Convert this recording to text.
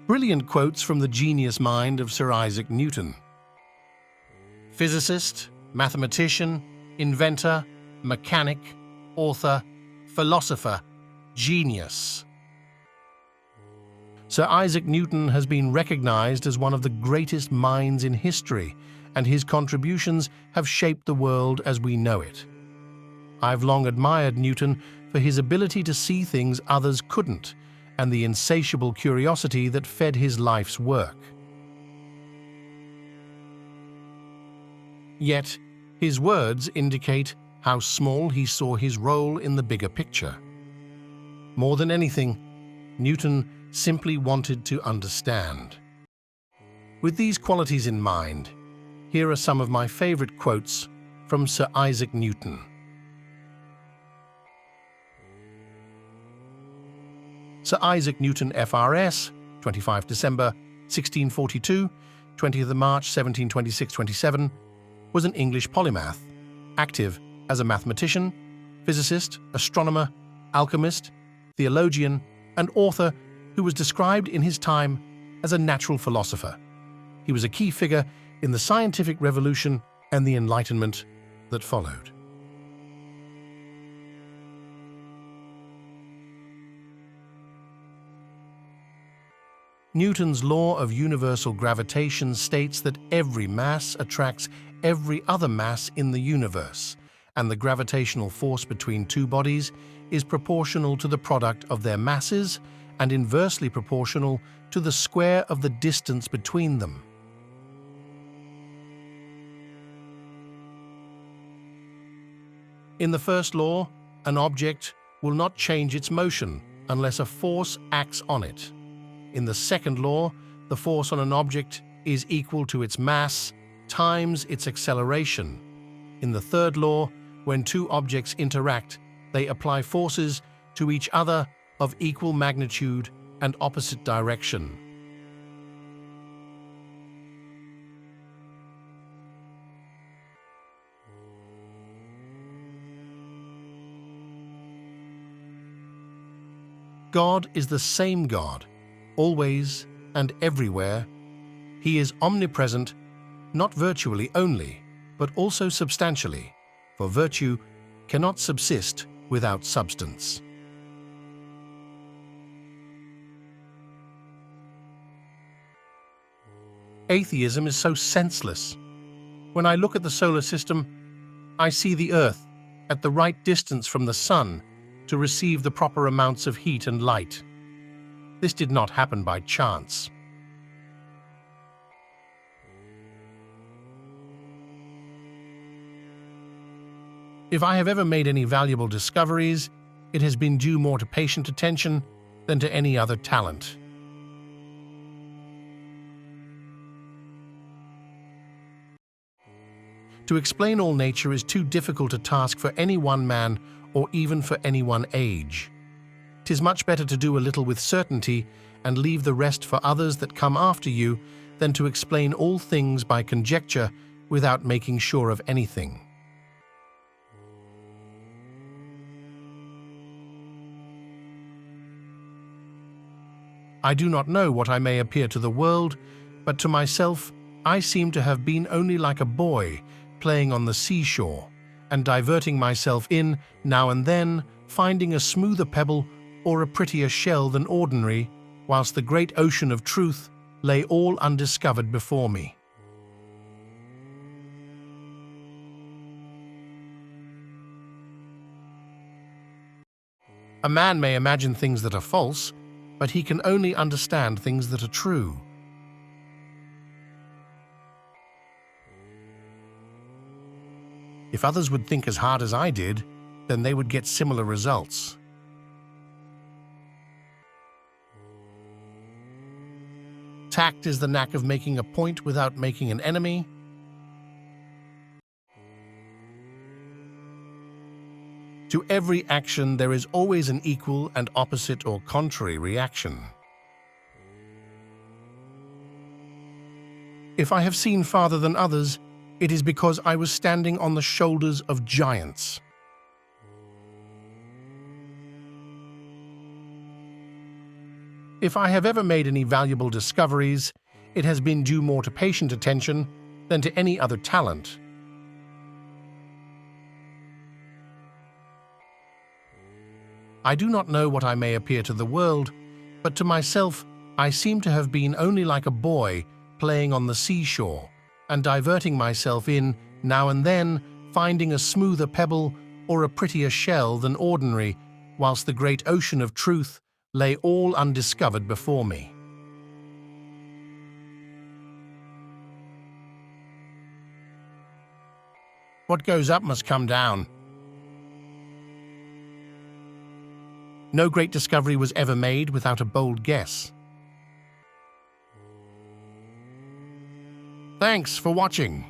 Brilliant quotes from the genius mind of Sir Isaac Newton. Physicist, mathematician, inventor, mechanic, author, philosopher, genius. Sir Isaac Newton has been recognized as one of the greatest minds in history, and his contributions have shaped the world as we know it. I've long admired Newton for his ability to see things others couldn't, and the insatiable curiosity that fed his life's work. Yet, his words indicate how small he saw his role in the bigger picture. More than anything, Newton simply wanted to understand. With these qualities in mind, here are some of my favorite quotes from Sir Isaac Newton. Sir Isaac Newton, FRS, 25 December 1642, 20th March 1726-27, was an English polymath, active as a mathematician, physicist, astronomer, alchemist, theologian, and author who was described in his time as a natural philosopher. He was a key figure in the scientific revolution and the Enlightenment that followed. Newton's law of universal gravitation states that every mass attracts every other mass in the universe, and the gravitational force between two bodies is proportional to the product of their masses and inversely proportional to the square of the distance between them. In the first law, an object will not change its motion unless a force acts on it. In the second law, the force on an object is equal to its mass times its acceleration. In the third law, when two objects interact, they apply forces to each other of equal magnitude and opposite direction. God is the same God, always and everywhere. He is omnipresent, not virtually only, but also substantially, for virtue cannot subsist without substance. Atheism is so senseless. When I look at the solar system, I see the Earth at the right distance from the Sun to receive the proper amounts of heat and light. This did not happen by chance. If I have ever made any valuable discoveries, it has been due more to patient attention than to any other talent. To explain all nature is too difficult a task for any one man or even for any one age. 'Tis much better to do a little with certainty and leave the rest for others that come after you than to explain all things by conjecture without making sure of anything. I do not know what I may appear to the world, but to myself I seem to have been only like a boy playing on the seashore and diverting myself in, now and then, finding a smoother pebble or a prettier shell than ordinary, whilst the great ocean of truth lay all undiscovered before me. A man may imagine things that are false, but he can only understand things that are true. If others would think as hard as I did, then they would get similar results. Tact is the knack of making a point without making an enemy. To every action there is always an equal and opposite or contrary reaction. If I have seen farther than others, it is because I was standing on the shoulders of giants. If I have ever made any valuable discoveries, it has been due more to patient attention than to any other talent. I do not know what I may appear to the world, but to myself I seem to have been only like a boy playing on the seashore and diverting myself in, now and then, finding a smoother pebble or a prettier shell than ordinary, whilst the great ocean of truth lay all undiscovered before me. What goes up must come down. No great discovery was ever made without a bold guess. Thanks for watching.